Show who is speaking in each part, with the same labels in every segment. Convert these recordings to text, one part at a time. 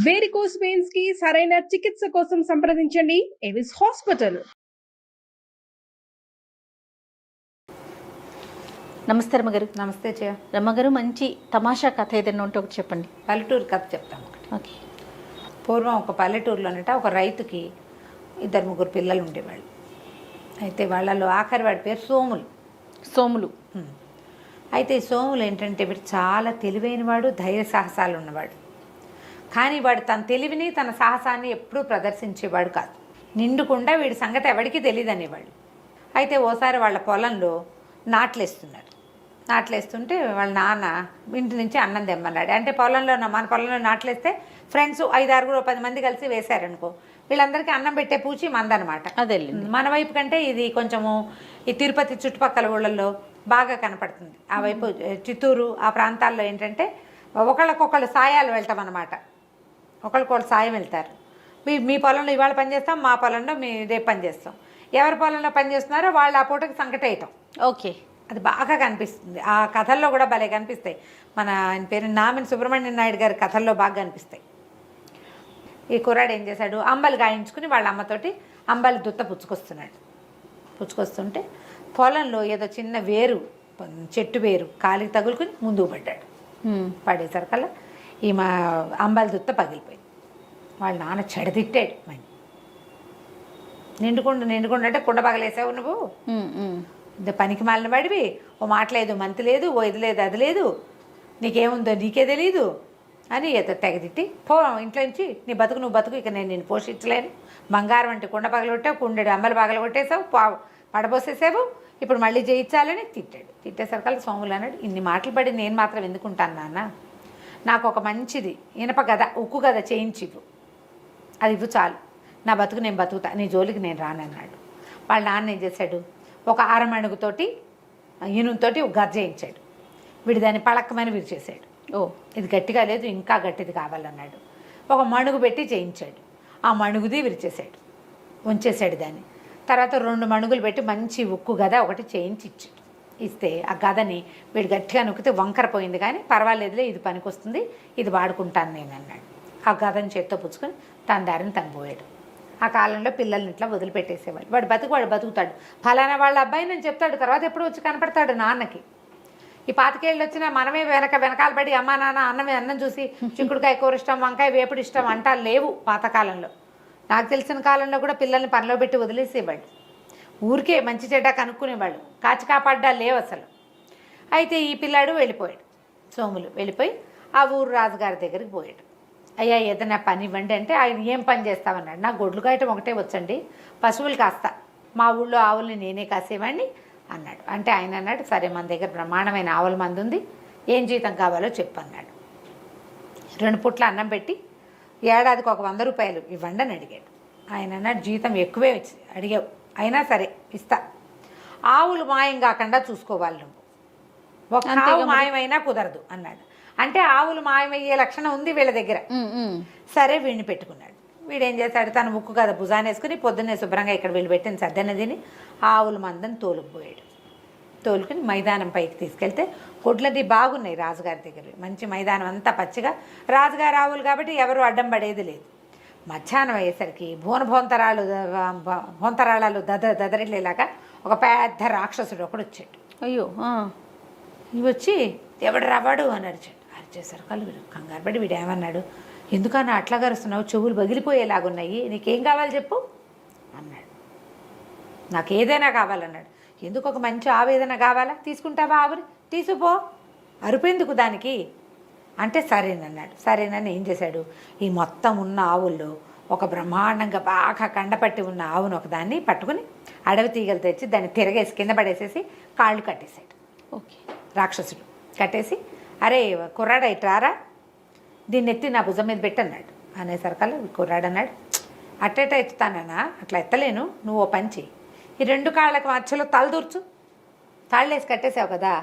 Speaker 1: Varicose veins కి సరైన చికిత్స కోసం సంప్రదించండి ఎవిస్ హాస్పిటల్.
Speaker 2: నమస్తే రమ్మగారు.
Speaker 3: నమస్తే చే
Speaker 2: రమ్మగారు, మంచి తమాషా కథ ఏదైనా ఉంటే ఒకటి చెప్పండి.
Speaker 3: పల్లెటూరు కథ చెప్తాము ఒకటి.
Speaker 2: ఓకే.
Speaker 3: పూర్వం ఒక పల్లెటూరులోనట ఒక రైతుకి 2-3 పిల్లలు ఉండేవాళ్ళు. అయితే వాళ్ళలో ఆఖరి వాడి పేరు సోములు. అయితే ఈ సోములు ఏంటంటే వీడు చాలా తెలివైనవాడు, ధైర్య సాహసాలు ఉన్నవాడు. కానీ వాడు తన తెలివిని తన సాహసాన్ని ఎప్పుడూ ప్రదర్శించేవాడు కాదు. నిండుకుండా వీడి సంగతి ఎవరికీ తెలియదు అనేవాళ్ళు. అయితే ఓసారి వాళ్ళ పొలంలో నాట్లేస్తుంటే వాళ్ళ నాన్న ఇంటి నుంచి అన్నం తెమ్మన్నాడు. అంటే మన పొలంలో నాట్లేస్తే ఫ్రెండ్స్ 5-6 10 మంది కలిసి వేశారనుకో, వీళ్ళందరికీ అన్నం పెట్టే పూచి మందనమాట.
Speaker 2: అదే
Speaker 3: మన వైపు కంటే ఇది కొంచెము ఈ తిరుపతి చుట్టుపక్కల ఊళ్ళల్లో బాగా కనపడుతుంది. ఆ వైపు చిత్తూరు ఆ ప్రాంతాల్లో ఏంటంటే ఒకళ్ళకొకళ్ళు సాయాలు వెళ్తాం అన్నమాట. ఒకళ్ళకొకళ్ళు సాయం వెళ్తారు. మీ పొలంలో ఇవాళ పని చేస్తాం, మా పొలంలో రేపు పని చేస్తాం. ఎవరి పొలంలో పని చేస్తున్నారో వాళ్ళు ఆ పూటకి సంకటేయటం.
Speaker 2: ఓకే.
Speaker 3: అది బాగా కనిపిస్తుంది. ఆ కథల్లో కూడా భలే కనిపిస్తాయి. ఆయన పేరు నామిని సుబ్రహ్మణ్యం నాయుడు గారి కథల్లో బాగా కనిపిస్తాయి. ఈ కుర్రాడు ఏం చేశాడు, అంబలి గాయించుకుని వాళ్ళ అమ్మతోటి అంబలి దుత్త పుచ్చుకొస్తుంటే పొలంలో ఏదో చిన్న చెట్టు వేరు కాలికి తగులుకుని ముందుకు పడ్డాడు. పడేసరికల్లా మా అంబలి దుత్త పగిలిపోయింది. వాళ్ళ నాన్న చెడతిట్టాడు. నిండుకుండా అంటే కుండ పగలేసావు నువ్వు, పనికి మాలిన వాడివి, ఓ మాట లేదు మంతి లేదు, ఓ ఇది లేదు అది లేదు, నీకేముందో నీకే తెలీదు అని తెగదిట్టి పో ఇంట్లో నుంచి, నీ బతుకు నువ్వు బతుకు, ఇక నేను పోషించలేను, బంగారం అంటే కుండ పగలగొట్టావు, కుండెడు అంబలి పగలగొట్టేసావు, పడబోసేసావు, ఇప్పుడు మళ్ళీ చేయించాలని తిట్టాడు. తిట్టేసరికల్లా సోములు అన్నాడు, ఇన్ని మాటలు పడి నేను మాత్రం ఎందుకుంటాను నాన్న, నాకు ఒక మంచిది ఇనప గద ఉక్కు గద చేయించివు, అది ఇవ్వు చాలు, నా బతుకు నేను బతుకుతా, నీ జోలికి నేను రానన్నాడు. వాళ్ళ నాన్న ఏం చేశాడు, ఒక ఆరమణుగుతోటి ఇనుముతోటి ఒక గద చేయించాడు. వీడు దాన్ని పళక్కమని విరిచేశాడు. ఇది గట్టిగా లేదు, ఇంకా గట్టిది కావాలన్నాడు. ఒక మణుగు పెట్టి చేయించాడు. ఆ మణుగుది విరిచేశాడు, ఉంచేశాడు దాన్ని. తర్వాత 2 మణుగులు పెట్టి మంచి ఉక్కు గద ఒకటి చేయించి ఇస్తే ఆ గదని వీడు గట్టిగా నొక్కితే వంకర పోయింది, కానీ పర్వాలేదులే, ఇది పనికొస్తుంది, ఇది వాడుకుంటాను నేను అన్నాడు. ఆ గదని చేత్తో పుచ్చుకొని తన దారిని తను పోయాడు. ఆ కాలంలో పిల్లల్ని ఇట్లా వదిలిపెట్టేసేవాడు. వాడు బతుకుతాడు, ఫలానా వాళ్ళ అబ్బాయి నేను చెప్తాడు, తర్వాత ఎప్పుడు వచ్చి కనపడతాడు నాన్నకి. ఈ 25 ఏళ్ళు వచ్చినా మనమే వెనకాల పడి అమ్మా నాన్న అన్నం చూసి చిక్కుడుకాయ కూర ఇష్టం, వంకాయ వేపుడు ఇష్టం అంటా లేవు పాతకాలంలో. నాకు తెలిసిన కాలంలో కూడా పిల్లల్ని పనిలో పెట్టి వదిలేసేవాళ్ళు, ఊరికే మంచి చెడ్డ కనుక్కునేవాళ్ళు, కాచి కాపాడ్డా లేవు అసలు. అయితే ఈ పిల్లాడు వెళ్ళిపోయాడు, సోములు వెళ్ళిపోయి ఆ ఊరు రాజుగారి దగ్గరికి పోయాడు. అయ్యా ఏదైనా పని ఇవ్వండి అంటే, ఆయన ఏం పని చేస్తామన్నాడు. నాకు గొడ్లు కాయటం ఒకటే వచ్చండి, పశువులు కాస్తా, మా ఊళ్ళో ఆవుల్ని నేనే కాసేవాడిని అన్నాడు. అంటే ఆయన అన్నాడు, సరే మన దగ్గర బ్రహ్మాండమైన ఆవుల మంది ఉంది, ఏం జీతం కావాలో చెప్పు అన్నాడు. 2 పూట్ల అన్నం పెట్టి ఏడాదికి ఒక 100 రూపాయలు ఇవ్వండి అని అడిగాడు. ఆయన అన్నాడు, జీతం ఎక్కువే అడిగావు, అయినా సరే ఇస్తా, ఆవులు మాయం కాకుండా చూసుకోవాలి నువ్వు, ఒక ఆవు మాయమైనా కుదరదు అన్నాడు. అంటే ఆవులు మాయమయ్యే లక్షణం ఉంది వీళ్ళ దగ్గర. సరే వీడిని పెట్టుకున్నాడు. వీడేం చేశాడు, తన ముక్కు కదా భుజాన్ని వేసుకుని పొద్దున్నే శుభ్రంగా ఇక్కడ వీళ్ళు పెట్టిన సద్దన్న తిని ఆవుల మందని తోలుకుని మైదానం పైకి తీసుకెళ్తే గొడ్లది బాగున్నాయి రాజుగారి దగ్గర, మంచి మైదానం అంతా పచ్చిగా, రాజుగారి ఆవులు కాబట్టి ఎవరు అడ్డం పడేది లేదు. మధ్యాహ్నం అయ్యేసరికి భోంతరాళాలు దదరిల్లేలాగా ఒక పెద్ద రాక్షసుడు ఒకడు వచ్చాడు.
Speaker 2: అయ్యో.
Speaker 3: ఇవి వచ్చి ఎవడు రావాడు అని అరిచేసరికి కంగారు పడి వీడు ఏమన్నాడు, ఎందుకన్నా అట్లా గరుస్తున్నావు, చెవులు పగిలిపోయేలాగున్నాయి, నీకేం కావాలి చెప్పు అన్నాడు. నాకు ఏదైనా కావాలన్నాడు. ఎందుకు, ఒక మంచి ఆవు ఏదైనా కావాలా, తీసుకుంటావా ఆవుని, తీసుకుపో, అరుపెందుకు దానికి అంటే సరేనన్నాడు. సరేనని ఏం చేశాడు, ఈ మొత్తం ఉన్న ఆవుల్లో ఒక బ్రహ్మాండంగా బాగా కండపట్టి ఉన్న ఆవును ఒకదాన్ని పట్టుకుని అడవి తీగలు తెచ్చి దాన్ని తిరగేసి కింద పడేసేసి కాళ్ళు కట్టేశాడు.
Speaker 2: ఓకే.
Speaker 3: రాక్షసుడు కట్టేసి, అరే కుర్రాడా ఇట్రారా, దీన్ని ఎత్తి నా భుజం మీద పెట్టన్నాడు. అనేసరికల్లా కుర్రాడు అన్నాడు, అట్టేట ఎత్తుతానన్నా, అట్లా ఎత్తలేను, నువ్వు ఓ పంచి ఈ 2 కాళ్ళకి మధ్యలో తలదూర్చు, తాళ్ళేసి కట్టేసావు కదా,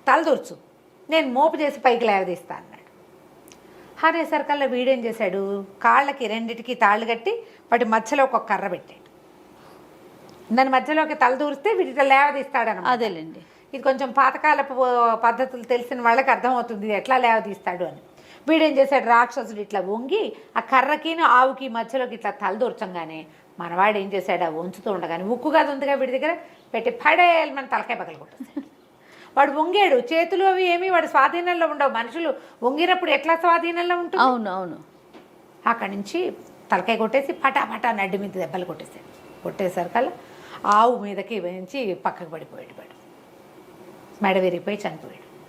Speaker 3: తలదూర్చు, నేను మోపు చేసి పైకి లేవదీస్తా అన్నాడు. అనేసరికల్లా వీడేం చేశాడు, కాళ్ళకి 2టికి తాళ్ళు కట్టి వాటి మధ్యలో ఒక కర్ర పెట్టాడు. దాని మధ్యలోకి తలదూరిస్తే వీటితో లేవదీస్తాడన్నమాట.
Speaker 2: అదేలేండి.
Speaker 3: ఇది కొంచెం పాతకాలపు పద్ధతులు తెలిసిన వాళ్ళకి అర్థమవుతుంది ఎట్లా లేవదీస్తాడు అని. వీడేం చేశాడు, రాక్షసుడు ఇట్లా వంగి ఆ కర్రకిను ఆవుకి మధ్యలోకి ఇట్లా తలదూర్చంగానే మనవాడు ఏం చేశాడు, ఆ వంచుతూ ఉండగానే ఉక్కు కాదు ఉందిగా వీడి దగ్గర పెట్టి పడేయాలి మన తలకాయ పగల కొట్టేశాడు. వాడు వంగాడు, చేతులు అవి ఏమి వాడు స్వాధీనంలో ఉండవు. మనుషులు వంగినప్పుడు ఎట్లా స్వాధీనంలో ఉంటుంది?
Speaker 2: అవును అవును.
Speaker 3: అక్కడి నుంచి తలకాయ కొట్టేసి పటా పటా నడ్డి మీద దెబ్బలు కొట్టేశాడు. కొట్టేసరికల్లా ఆవు మీదకి వేయించి పక్కకు పడిపోయాడు. వాడు మెడ విరిగిపోయి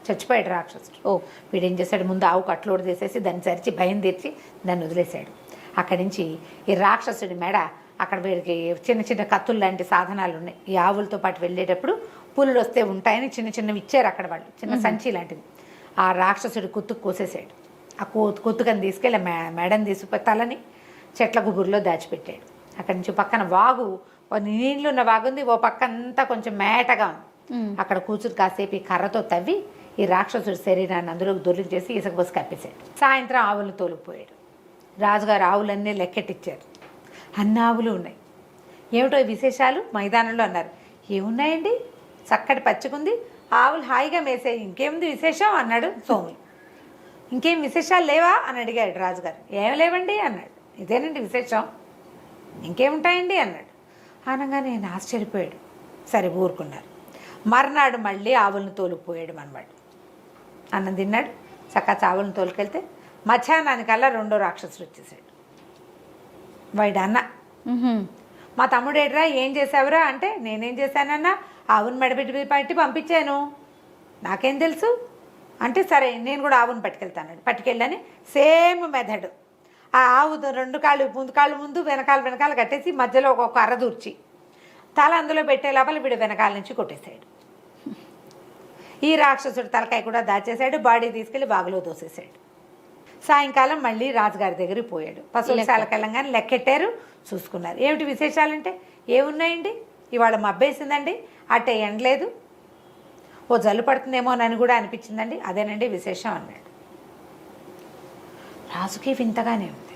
Speaker 3: చచ్చిపోయాడు రాక్షసుడు. వీడేం చేశాడు, ముందు ఆవు కట్లోడు తీసేసి దాన్ని చరిచి భయం తీర్చి దాన్ని వదిలేశాడు. అక్కడి నుంచి ఈ రాక్షసుడి మెడ అక్కడ వీడికి చిన్న చిన్న కత్తులు లాంటి సాధనాలు ఉన్నాయి. ఈ ఆవులతో పాటు వెళ్ళేటప్పుడు పులులు వస్తే ఉంటాయని చిన్న చిన్నవి ఇచ్చారు అక్కడ వాళ్ళు, చిన్న సంచి లాంటిది. ఆ రాక్షసుడి కుత్తుకు కోసేసాడు. ఆ కుత్తుకని తీసుకెళ్ళి మెడని తీసుకుపోయి తలని చెట్ల గుబురులో దాచిపెట్టాడు. అక్కడి నుంచి పక్కన వాగు, నీళ్ళున్న వాగుంది, ఓ పక్క అంతా కొంచెం మేటగా ఉంది. అక్కడ కూర్చుని కాసేపు ఈ కర్రతో తవ్వి ఈ రాక్షసుడి శరీరాన్ని అందులోకి దొరికించేసి ఇసుక పోసి కప్పేశాడు. సాయంత్రం ఆవులు తోలుకుపోయాడు. రాజుగారు ఆవులన్నీ లెక్కెట్టిచ్చారు. అన్ని ఆవులు ఉన్నాయి. ఏమిటో విశేషాలు మైదానంలో అన్నారు. ఏమున్నాయండి, చక్కటి పచ్చికుంది, ఆవులు హాయిగా మేసాయి, ఇంకేముంది విశేషం అన్నాడు సోములు. ఇంకేం విశేషాలు లేవా అని అడిగాడు రాజుగారు. ఏం లేవండి అన్నాడు. ఇదేనండి విశేషం, ఇంకేముంటాయండి అన్నాడు. అనగానే నేను ఆశ్చర్యపోయాడు. సరే ఊరుకున్నారు. మర్నాడు మళ్ళీ ఆవులను తోలుకుపోయాడు మనవాడు. అన్నం తిన్నాడు, చక్కగా ఆవులను తోలుకెళ్తే మధ్యాహ్నానికల్లా రెండో రాక్షసుడు వచ్చేసాడు. వాడు అన్న, మా తమ్ముడేట్రా ఏం చేసావురా అంటే, నేనేం చేశానన్నా, ఆవును మెడబెట్టి పట్టి పంపించాను, నాకేం తెలుసు అంటే, సరే నేను కూడా ఆవును పట్టుకెళ్తాను. పట్టుకెళ్ళని సేమ్ మెథడ్. ఆ ఆవు రెండు కాళ్ళు ముందు కాళ్ళు ముందు వెనకాల కట్టేసి మధ్యలో ఒక కర్ర దూర్చి తల అందులో పెట్టే లోపల వీడు వెనకాల నుంచి కొట్టేశాడు. ఈ రాక్షసుడు తలకాయ కూడా దాచేశాడు. బాడీ తీసుకెళ్ళి బాగులో దోసేశాడు. సాయంకాలం మళ్ళీ రాజుగారి దగ్గరికి పోయాడు. పశువులకి వెళ్ళంగానే లెక్కెట్టారు, చూసుకున్నారు. ఏమిటి విశేషాలంటే, ఏమున్నాయండి, ఇవాళ మబ్బేసిందండి, అట్టే ఎండలేదు, ఓ జల్లు పడుతుందేమోనని కూడా అనిపించిందండి, అదేనండి విశేషం అన్నాడు. రాజుకి వింతగానే ఉంది.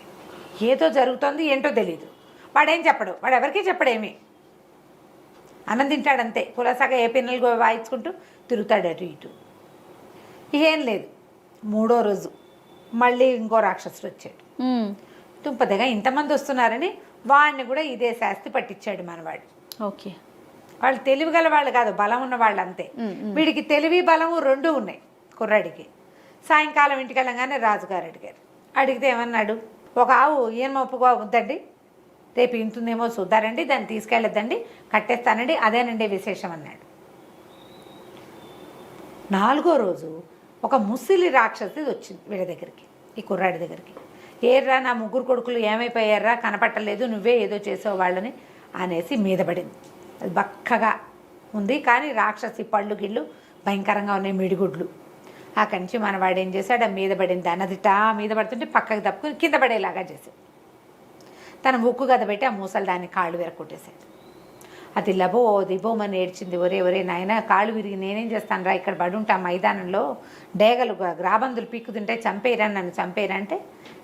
Speaker 3: ఏదో జరుగుతోంది, ఏంటో తెలీదు. వాడేం చెప్పడు, వాడు ఎవరికీ చెప్పడేమి. అన్నం తింటాడంతే, కులాసాగా ఏ పిన్నలు వాయించుకుంటూ తిరుగుతాడు అటు ఇటు. ఏం లేదు. మూడో రోజు మళ్ళీ ఇంకో రాక్షసుడు వచ్చాడు. తుంపదగా ఇంతమంది వస్తున్నారని వాడిని కూడా ఇదే శాస్తి పట్టించాడు మనవాడు.
Speaker 2: ఓకే,
Speaker 3: వాళ్ళు తెలివి గల వాళ్ళు కాదు, బలం ఉన్న వాళ్ళు అంతే. వీడికి తెలివి బలము రెండూ ఉన్నాయి కుర్రాడికి. సాయంకాలం ఇంటికి వెళ్ళగానే రాజుగారు అడిగారు. అడిగితే ఏమన్నాడు, ఒక ఆవు ఈయన ఒప్పుకో వద్దండి, రేపు ఇంటుందేమో చూద్దారండి, దాన్ని తీసుకెళ్ళొద్దండి, కట్టేస్తానండి, అదేనండి విశేషం అన్నాడు. నాలుగో రోజు ఒక ముసిలి రాక్షసి వచ్చింది వీళ్ళ దగ్గరికి, ఈ కుర్రాడి దగ్గరికి. ఏర్రా నా ముగ్గురు కొడుకులు ఏమైపోయారా, కనపట్టలేదు, నువ్వే ఏదో చేసావు వాళ్ళని అనేసి మీద పడింది. అది బక్కగా ఉంది, కానీ రాక్షసి పళ్ళు గిళ్ళు భయంకరంగా ఉన్నాయి, మిడిగుడ్లు. అక్కడి నుంచి మనవాడు ఏం చేశాడు, ఆ మీద పడింది అన్నదిట, మీద పడుతుంటే పక్కకు తప్పుకుని కింద పడేలాగా చేశాడు. తన ముక్కు గద పెట్టి ఆ మూసలు దాన్ని కాళ్ళు విరగొట్టేశాడు. అది లబో దిబోమని ఏడ్చింది. ఒరే నాయన, కాళ్ళు విరిగి నేనేం చేస్తాను రా, ఇక్కడ పడుంటా మైదానంలో, డేగలు గ్రాబందులు పీక్కుతుంటే చంపేయరా, నన్ను చంపేయరా అంటే,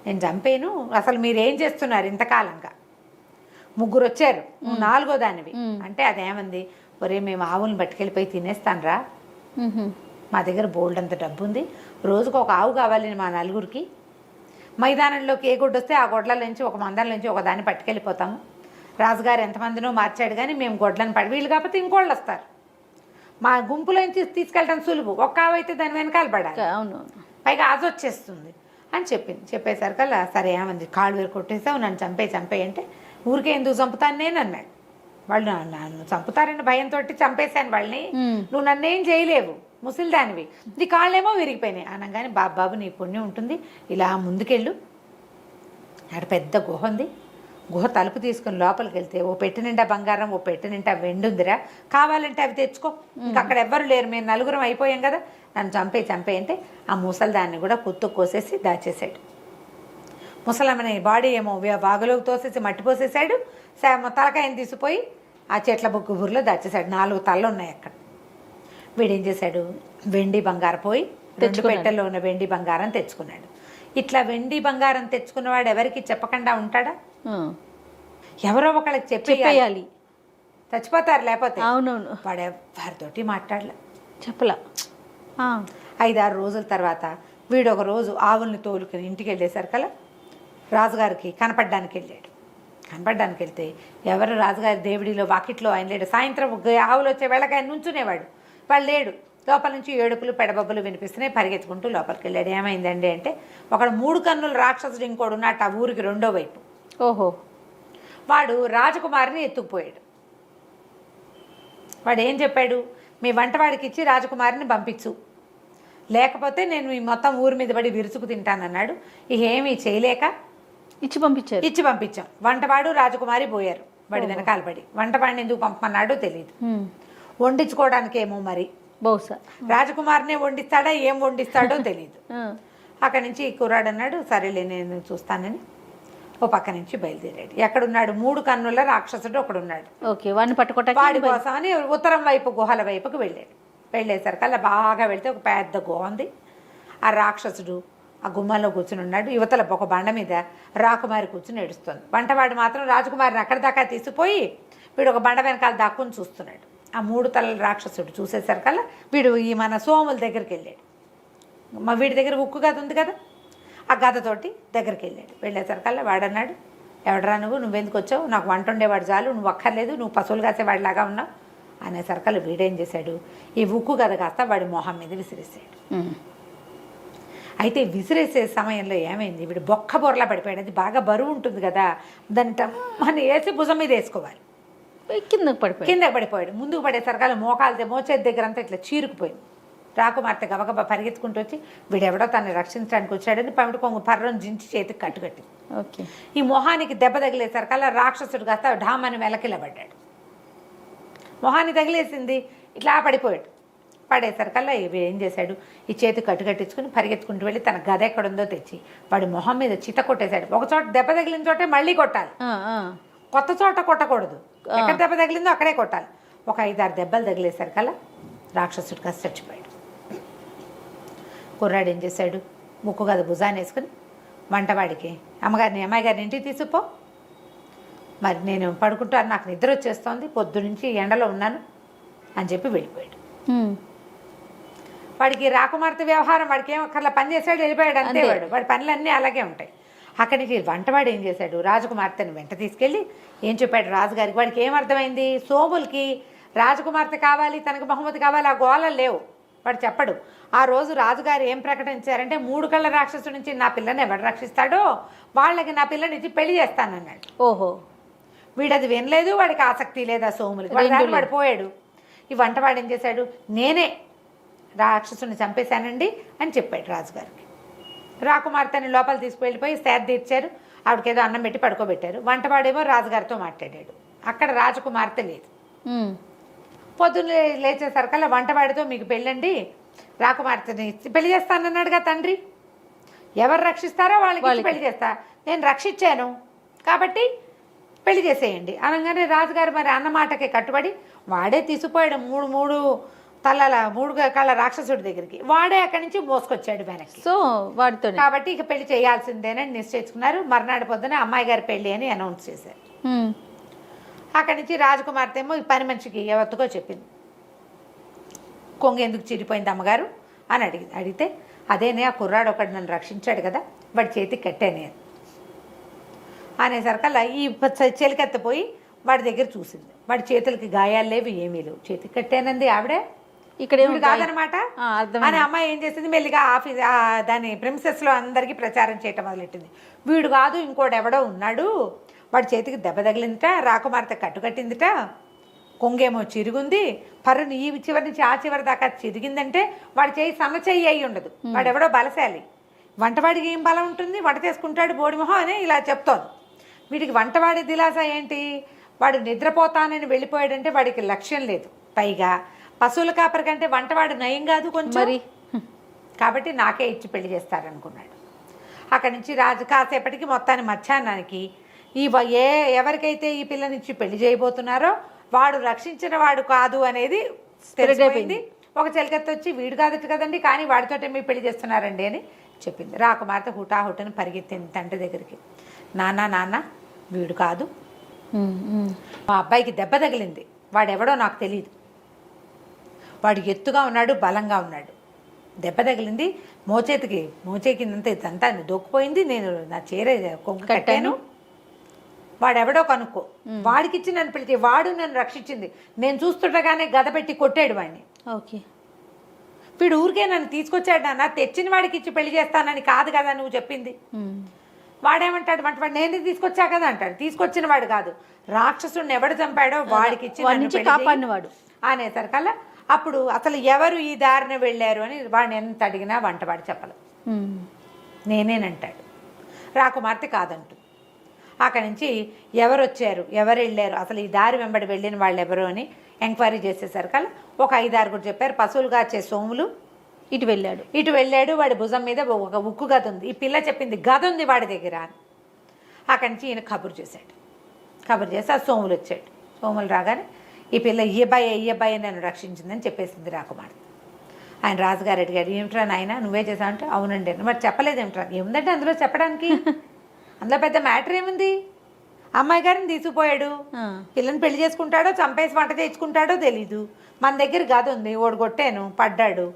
Speaker 3: నేను చంపేను, అసలు మీరేం చేస్తున్నారు ఇంతకాలంగా, ముగ్గురు వచ్చారు, నువ్వు నాలుగో దానివి అంటే, అదేమంది, ఒరే మేము ఆవులను పట్టుకెళ్ళిపోయి తినేస్తాను రా, మా దగ్గర బోల్డ్ అంత డబ్బు ఉంది, రోజుకు ఒక ఆవు కావాలి మా నలుగురికి, మైదానంలోకి ఏ గొడ్డు వస్తే ఆ గొడ్ల నుంచి ఒక మందల నుంచి ఒక దాన్ని పట్టుకెళ్ళిపోతాము, రాజుగారు ఎంతమందినో మార్చాడు కానీ మేము గొడ్లను పడి, వీళ్ళు కాకపోతే ఇంకోళ్ళు వస్తారు, మా గుంపులోంచి తీసుకెళ్ళడం సులువు, ఒక్క ఆవు అయితే దాని వెనకాల పడాలి,
Speaker 2: అవును, పైగా
Speaker 3: పైగా అది వచ్చేస్తుంది అని చెప్పింది. చెప్పేసరికల్లా సరే ఏమంది, కాళ్ళు వేరు కొట్టేసావు, నన్ను చంపేయి అంటే, ఊరికే ఎందుకు చంపుతాను నేను అన్నాడు. వాళ్ళు నన్ను చంపుతారని భయంతో చంపేశాను వాళ్ళని, నువ్వు నన్నేం చేయలేవు, ముసిలిదానివి, నీ కాళ్ళేమో విరిగిపోయినాయి అనగానే, బాబు నీ పుణ్యం ఉంటుంది, ఇలా ముందుకెళ్ళు, అక్కడ పెద్ద గుహ ఉంది, గుహ తలుపు తీసుకుని లోపలికి వెళ్తే ఓ పెట్టె నిండా బంగారం, ఓ పెట్టె నిండా వెండి ఉందిరా, కావాలంటే అవి తెచ్చుకో, ఇంకా అక్కడ ఎవ్వరు లేరు, మేము నలుగురం అయిపోయాం కదా, నన్ను చంపేయి అంటే ఆ ముసలి దాన్ని కూడా కుత్తు కోసేసి దాచేసాడు. ముసలమ్మని బాడీ ఏమో బాగులోకి తోసేసి మట్టి పోసేసాడు, తలకాయని తీసిపోయి ఆ చెట్ల గుబురులో దాచేసాడు. 4 తలలు ఉన్నాయి అక్కడ. వీడేం చేశాడు, వెండి బంగారం పోయి 2 పెట్టెల్లో ఉన్న వెండి బంగారం తెచ్చుకున్నాడు. ఇట్లా వెండి బంగారం తెచ్చుకున్నవాడు ఎవరికి చెప్పకుండా ఉంటాడా, ఎవరో ఒకళ్ళకి చెప్పేయాలి, చచ్చిపోతారు లేకపోతే.
Speaker 2: అవునవును,
Speaker 3: వాడు ఎవరితోటి మాట్లాడలే,
Speaker 2: చెప్పలా.
Speaker 3: 5-6 రోజుల తర్వాత వీడు ఒక రోజు ఆవుల్ని తోలుకుని ఇంటికి వెళ్ళేసరికల్లా రాజుగారికి కనపడడానికి వెళ్ళాడు. కనపడడానికి వెళ్తే ఎవరు రాజుగారి దేవుడిలో వాకిట్లో ఆయన లేడు. సాయంత్రం ఆవులు వచ్చే వేళకి ఆయన నుంచునేవాడు. వాళ్ళు లేడు. లోపల నుంచి ఏడుపులు పెడబబ్బులు వినిపిస్తున్నాయి. పరిగెత్తుకుంటూ లోపలికి వెళ్ళాడు. ఏమైందండి అంటే ఒకడు 3 కన్నుల రాక్షసుడు ఇంకోడు ఉన్నట్టు ఆ ఊరికి రెండో వైపు.
Speaker 2: ఓహో.
Speaker 3: వాడు రాజకుమారిని ఎత్తుకుపోయాడు. వాడు ఏం చెప్పాడు, మీ వంటవాడికి ఇచ్చి రాజకుమారిని పంపించు, లేకపోతే నేను ఈ మొత్తం ఊరి మీద పడి విరుచుకు తింటానన్నాడు. ఇక ఏమీ చేయలేక
Speaker 2: ఇచ్చి
Speaker 3: పంపించాం. వంటవాడు రాజకుమారి పోయారు వాడి వెనకాల పడి. వంటవాడిని ఎందుకు పంపమన్నాడో తెలియదు. వండించుకోవడానికేమో మరి
Speaker 2: బహుశా
Speaker 3: రాజకుమారినే వండిస్తాడా ఏం వండిస్తాడో తెలియదు. అక్కడి నుంచి కుర్రాడు అన్నాడు, సరేలే నేను చూస్తానని ఓ పక్క నుంచి బయలుదేరాడు. ఎక్కడున్నాడు, 3 కన్నుల రాక్షసుడు ఒకడున్నాడు. వాడి కోసం అని ఉత్తరం వైపు గుహల వైపుకు వెళ్ళాడు. వెళ్ళేసరికల్లా బాగా వెళ్తే ఒక పెద్ద గుహ ఉంది. ఆ రాక్షసుడు ఆ గుమ్మలో కూర్చుని ఉన్నాడు. యువతల ఒక బండ మీద రాకుమారి కూర్చుని ఏడుస్తుంది. వంటవాడు మాత్రం రాజకుమారిని అక్కడి దాకా తీసిపోయి వీడు ఒక బండ వెనకాల దాక్కుని చూస్తున్నాడు. ఆ 3 తలల రాక్షసుడు చూసేసరికల్లా వీడు ఈ మన సోముల దగ్గరికి వెళ్ళాడు. వీడి దగ్గర ఉక్కు గద ఉంది కదా, ఆ గదతోటి దగ్గరికి వెళ్ళాడు. వెళ్ళేసరికల్లా వాడన్నాడు, ఎవడరా నువ్వెందుకు వచ్చావు, నాకు వంట ఉండేవాడు చాలు, నువ్వు అక్కర్లేదు, నువ్వు పశువులు కాసేవాడిలాగా ఉన్నావు అనేసరికల్లా వీడేం చేశాడు, ఈ ఉక్కు గద కాస్త వాడి మొహం మీద విసిరేసాడు. అయితే విసిరేసే సమయంలో ఏమైంది, వీడు బొక్క బొరలా పడిపోయాడు. అది బాగా బరువు ఉంటుంది కదా, దాన్ని మన వేసి భుజం మీద వేసుకోవాలి. కిందకి పడిపోయాడు. ముందుకు పడేసరికల్లా మోచేతి దగ్గర అంతా ఇట్లా చీరుకుపోయింది. రాకుమార్తె గబగబా పరిగెత్తుకుంటూ వచ్చి వీడెవడో తనని రక్షించడానికి వచ్చాడని పమిడి కొంగు పర్రం జించి చేతికి కట్టుకట్టింది.
Speaker 2: ఓకే.
Speaker 3: ఈ మొహానికి దెబ్బ తగిలేసరికల్లా రాక్షసుడు కాస్త ఢామని వెలకిలబడ్డాడు. మొహాన్ని తగిలేసింది, ఇట్లా పడిపోయాడు. పడేసరికల్లా ఏం చేశాడు, ఈ చేతి కట్టుకట్టించుకుని పరిగెత్తుకుంటూ వెళ్ళి తన గద ఎక్కడుందో తెచ్చి వాడి మొహం మీద చిత కొట్టేశాడు. ఒక చోట దెబ్బ తగిలిన చోటే మళ్ళీ కొట్టాలి, కొత్త చోట కొట్టకూడదు. ఎక్కడ దెబ్బ తగిలిందో అక్కడే కొట్టాలి. ఒక 5-6 దెబ్బలు తగిలేసరికల్లా రాక్షసుడు కాస్త చచ్చిపోయాడు. కుర్రాడు ఏం చేశాడు, ముక్కు గద భుజాన్ని వేసుకుని వంటవాడికి అమ్మాయి గారిని ఇంటికి తీసుకుపో, మరి నేను పడుకుంటాను, నాకు నిద్ర వచ్చేస్తోంది, పొద్దునుంచి ఎండలో ఉన్నాను అని చెప్పి వెళ్ళిపోయాడు. వాడికి రాకుమార్తె వ్యవహారం వాడికి ఏం అక్కర్లా, పని చేశాడు వెళ్ళిపోయాడు అంతే. వాడి పనులన్నీ అలాగే ఉంటాయి. అక్కడి నుంచి వంటవాడు ఏం చేశాడు, రాజకుమార్తెను వెంట తీసుకెళ్ళి ఏం చెప్పాడు రాజుగారికి. వాడికి ఏమర్థమైంది, సోములకి రాజకుమార్తె కావాలి, తనకు బహుమతి కావాలి, ఆ గోళలు లేవు. వాడు చెప్పడు. ఆ రోజు రాజుగారు ఏం ప్రకటించారంటే 3 కళ్ళ రాక్షసుడి నుంచి నా పిల్లని ఎవడు రక్షిస్తాడో వాళ్ళకి నా పిల్లని ఇచ్చి పెళ్లి చేస్తానన్నాడు.
Speaker 2: ఓహో.
Speaker 3: వీడది వినలేదు, వాడికి ఆసక్తి లేదు ఆ సోములకి. వాడు పోయాడు. ఈ వంటవాడు ఏం చేశాడు, నేనే రాక్షసుని చంపేశానండి అని చెప్పాడు రాజుగారికి. రాకుమార్తెని లోపల తీసుకువెళ్ళిపోయి సేద తీర్చారు. ఆవిడకేదో అన్నం పెట్టి పడుకోబెట్టారు. వంటవాడేమో రాజుగారితో మాట్లాడాడు. అక్కడ రాజకుమార్తె లేదు. పొద్దున్న లేచేసరికల్లా వంటవాడితో మీకు పెళ్ళండి, రాకుమార్తెని పెళ్లి చేస్తానన్నాడుగా తండ్రి, ఎవరు రక్షిస్తారో వాళ్ళకి పెళ్లి చేస్తా, నేను రక్షించాను కాబట్టి పెళ్లి చేసేయండి అనగానే రాజుగారు మరి అన్నమాటకి కట్టుబడి వాడే తీసుకుపోయాడు 3 కళ్ళ రాక్షసుడి దగ్గరికి. వాడే అక్కడి నుంచి మోసుకొచ్చాడు వెనక్కి.
Speaker 2: సో వాడితో
Speaker 3: కాబట్టి ఇక పెళ్లి చేయాల్సిందేనని నిశ్చయించుకున్నారు. మర్నాడు పొద్దున అమ్మాయి గారి పెళ్లి అని అనౌన్స్ చేశారు. అక్కడి నుంచి రాజకుమార్తె ఏమో ఈ పని మనిషికి ఎవరికో చెప్పింది, కొంగు ఎందుకు చిరిపోయింది అమ్మగారు అని అడిగితే అదేనే ఆ కుర్రాడు ఒకటి నన్ను రక్షించాడు కదా, వాడి చేతికి కట్టానే అనేసరికల్లా ఈ చెలికెత్తపోయి వాడి దగ్గర చూసింది. వాడి చేతులకి గాయాలు లేవు, ఏమీ లేవు, చేతికి కట్టానంది ఆవిడే, ఇక్కడ కాదనమాట అని అమ్మాయి ఏం చేసింది, మెల్లిగా దాని ప్రిన్సెస్లో అందరికీ ప్రచారం చేయటం మొదలెట్టింది. వీడు కాదు ఇంకోటి ఎవడో ఉన్నాడు, వాడి చేతికి దెబ్బ తగిలిందిట, రాకుమార్తె కట్టుకట్టిందిట, కొంగేమో చిరుగుంది, పరుని ఈ చివరి నుంచి ఆ చివరి దాకా చిరిగిందంటే వాడి చేయి సన్న చెయ్యి అయి ఉండదు, వాడెవడో బలశాలి. వంటవాడికి ఏం బలం ఉంటుంది, వంట చేసుకుంటాడు బోడిమొహం అని ఇలా చెప్తోంది. వీడికి వంటవాడి దిలాస ఏంటి, వాడు నిద్రపోతానని వెళ్ళిపోయాడంటే వాడికి లక్ష్యం లేదు. పైగా పశువుల కాపరి కంటే వంటవాడు నయం కాదు కొంచెం, కాబట్టి నాకే ఇచ్చి పెళ్లి చేస్తారనుకున్నాడు. అక్కడి నుంచి రాజు కాసేపటికి మొత్తాన్ని మధ్యాహ్నానికి ఎవరికైతే ఈ పిల్లనిచ్చి పెళ్లి చేయబోతున్నారో వాడు రక్షించిన వాడు కాదు అనేది తెలిసిపోయింది. ఒక చెలికత్తి వచ్చి వీడు కాదట కదండి, కానీ వాడితోటే మీ పెళ్లి చేస్తున్నారండి అని చెప్పింది. రాకుమార్తె హుటాహుటని పరిగెత్తింది తండ్రి దగ్గరికి. నాన్న వీడు కాదు, మా అబ్బాయికి దెబ్బ తగిలింది, వాడెవడో నాకు తెలియదు, వాడు ఎత్తుగా ఉన్నాడు, బలంగా ఉన్నాడు, దెబ్బ తగిలింది మోచేకిందంతా ఇదంతా దొక్కిపోయింది. నేను నా చీర కొంగు కట్టాను. వాడెవడో కనుక్కో, వాడికిచ్చి నన్ను పిలిచి వాడు నన్ను రక్షించింది. నేను చూస్తుండగానే గద పెట్టి కొట్టాడు వాడిని.
Speaker 2: ఓకే.
Speaker 3: వీడు ఊరికే నన్ను తీసుకొచ్చాడు నాన్న, తెచ్చిన వాడికి ఇచ్చి పెళ్లి చేస్తానని కాదు కదా నువ్వు చెప్పింది. వాడేమంటాడు, వాడు నేనే తీసుకొచ్చా కదా అంటాడు. తీసుకొచ్చిన వాడు కాదు, రాక్షసుడిని ఎవడు చంపాడో వాడికి ఇచ్చి
Speaker 2: కాపాడినవాడు
Speaker 3: అనేసరికల్లా అప్పుడు అసలు ఎవరు ఈ దారిన వెళ్ళారు అని వాడిని ఎంత అడిగినా వంటవాడు చెప్పలేదు. నేనేనంటాడు. రాకుమార్తె కాదంటుంది. అక్కడి నుంచి ఎవరు వచ్చారు, ఎవరు వెళ్ళారు, అసలు ఈ దారి వెంబడి వెళ్ళిన వాళ్ళు ఎవరు అని ఎంక్వైరీ చేసేసరికల్లా ఒక 5-6 చెప్పారు. పశువులుగా వచ్చే సోములు
Speaker 2: ఇటు వెళ్ళాడు. వాడి భుజం మీద ఒక ఉక్కు గద ఉంది. ఈ పిల్ల చెప్పింది గద ఉంది వాడి దగ్గర అని. అక్కడి నుంచి ఈయన కబురు చేశాడు. కబురు చేసి ఆ సోములు వచ్చాడు. సోములు రాగానే ఈ పిల్ల ఈ అబ్బాయి నన్ను రక్షించిందని చెప్పేసింది రాకుమార్తె. ఆయన రాజుగారు అడిగాడు, ఏమిట్రా నాయన నువ్వే చేసావంటే అవునండి. మరి చెప్పలేదు ఏమిట్రా? ఏముందంటే అందులో చెప్పడానికి, అందులో పెద్ద మ్యాటర్ ఏముంది? అమ్మాయి గారిని తీసుకుపోయాడు, పిల్లని పెళ్లి చేసుకుంటాడో చంపేసి వంట చేయించుకుంటాడో తెలీదు. మన దగ్గర గద ఉంది, ఓడి కొట్టాను, పడ్డాడు,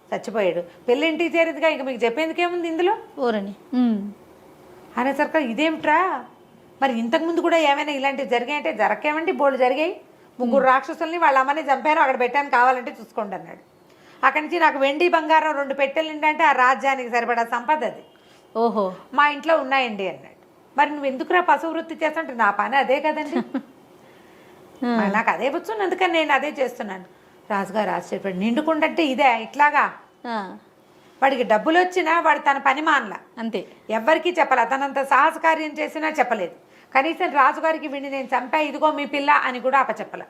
Speaker 2: చచ్చిపోయాడు. పెళ్ళి ఇంటికి చేరేదిగా, ఇంక మీకు చెప్పేందుకేముంది ఇందులో ఊరని
Speaker 3: అనేసరికి ఇదేమిట్రా, మరి ఇంతకుముందు కూడా ఏమైనా ఇలాంటివి జరిగాయంటే జరగకేమండి, బోల్డ్ జరిగాయి. 3 రాక్షసుల్ని వాళ్ళ అమ్మని చంపారు, అక్కడ పెట్టాను కావాలంటే చూసుకోండి అన్నాడు. అక్కడి నుంచి నాకు వెండి బంగారం 2 పెట్టెలు ఏంటంటే ఆ రాజ్యానికి సరిపడా సంపద అది.
Speaker 2: ఓహో,
Speaker 3: మా ఇంట్లో ఉన్నాయండి అన్నాడు. మరి నువ్వు ఎందుకురా పశు వృత్తి చేస్తుంటే? నా పని అదే కదండి, నాకు అదే వచ్చు, అందుకని నేను అదే చేస్తున్నాను. రాజుగారు ఆశ్చర్యపడి, నిండుకుండంటే ఇదే ఇట్లాగా? వాడికి డబ్బులు వచ్చినా వాడు తన పని మానలా,
Speaker 2: అంతే.
Speaker 3: ఎవ్వరికీ చెప్పాల, తనంత సాహసకార్యం చేసినా చెప్పలేదు. కనీసం రాజుగారికి వీడిని నేను చంపా, ఇదిగో మీ పిల్ల అని కూడా అప్పచెప్పల.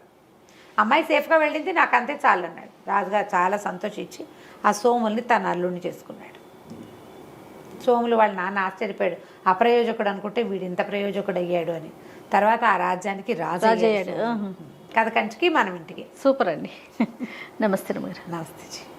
Speaker 3: అమ్మాయి సేఫ్గా వెళ్ళింది, నాకు అంతే చాలు అన్నాడు. రాజుగారు చాలా సంతోషించి ఆ సోముల్ని తన అల్లుడిని చేసుకున్నాడు. సోములు వాళ్ళ నాన్న ఆశ్చర్యపోయాడు, అప్రయోజకుడు అనుకుంటే వీడు ఇంత ప్రయోజకుడు అయ్యాడు అని. తర్వాత ఆ రాజ్యానికి రాజు అయ్యాడు. కథ కంచికి మనం ఇంటికి.
Speaker 2: సూపర్ అండి. నమస్తే.
Speaker 3: నమస్తే.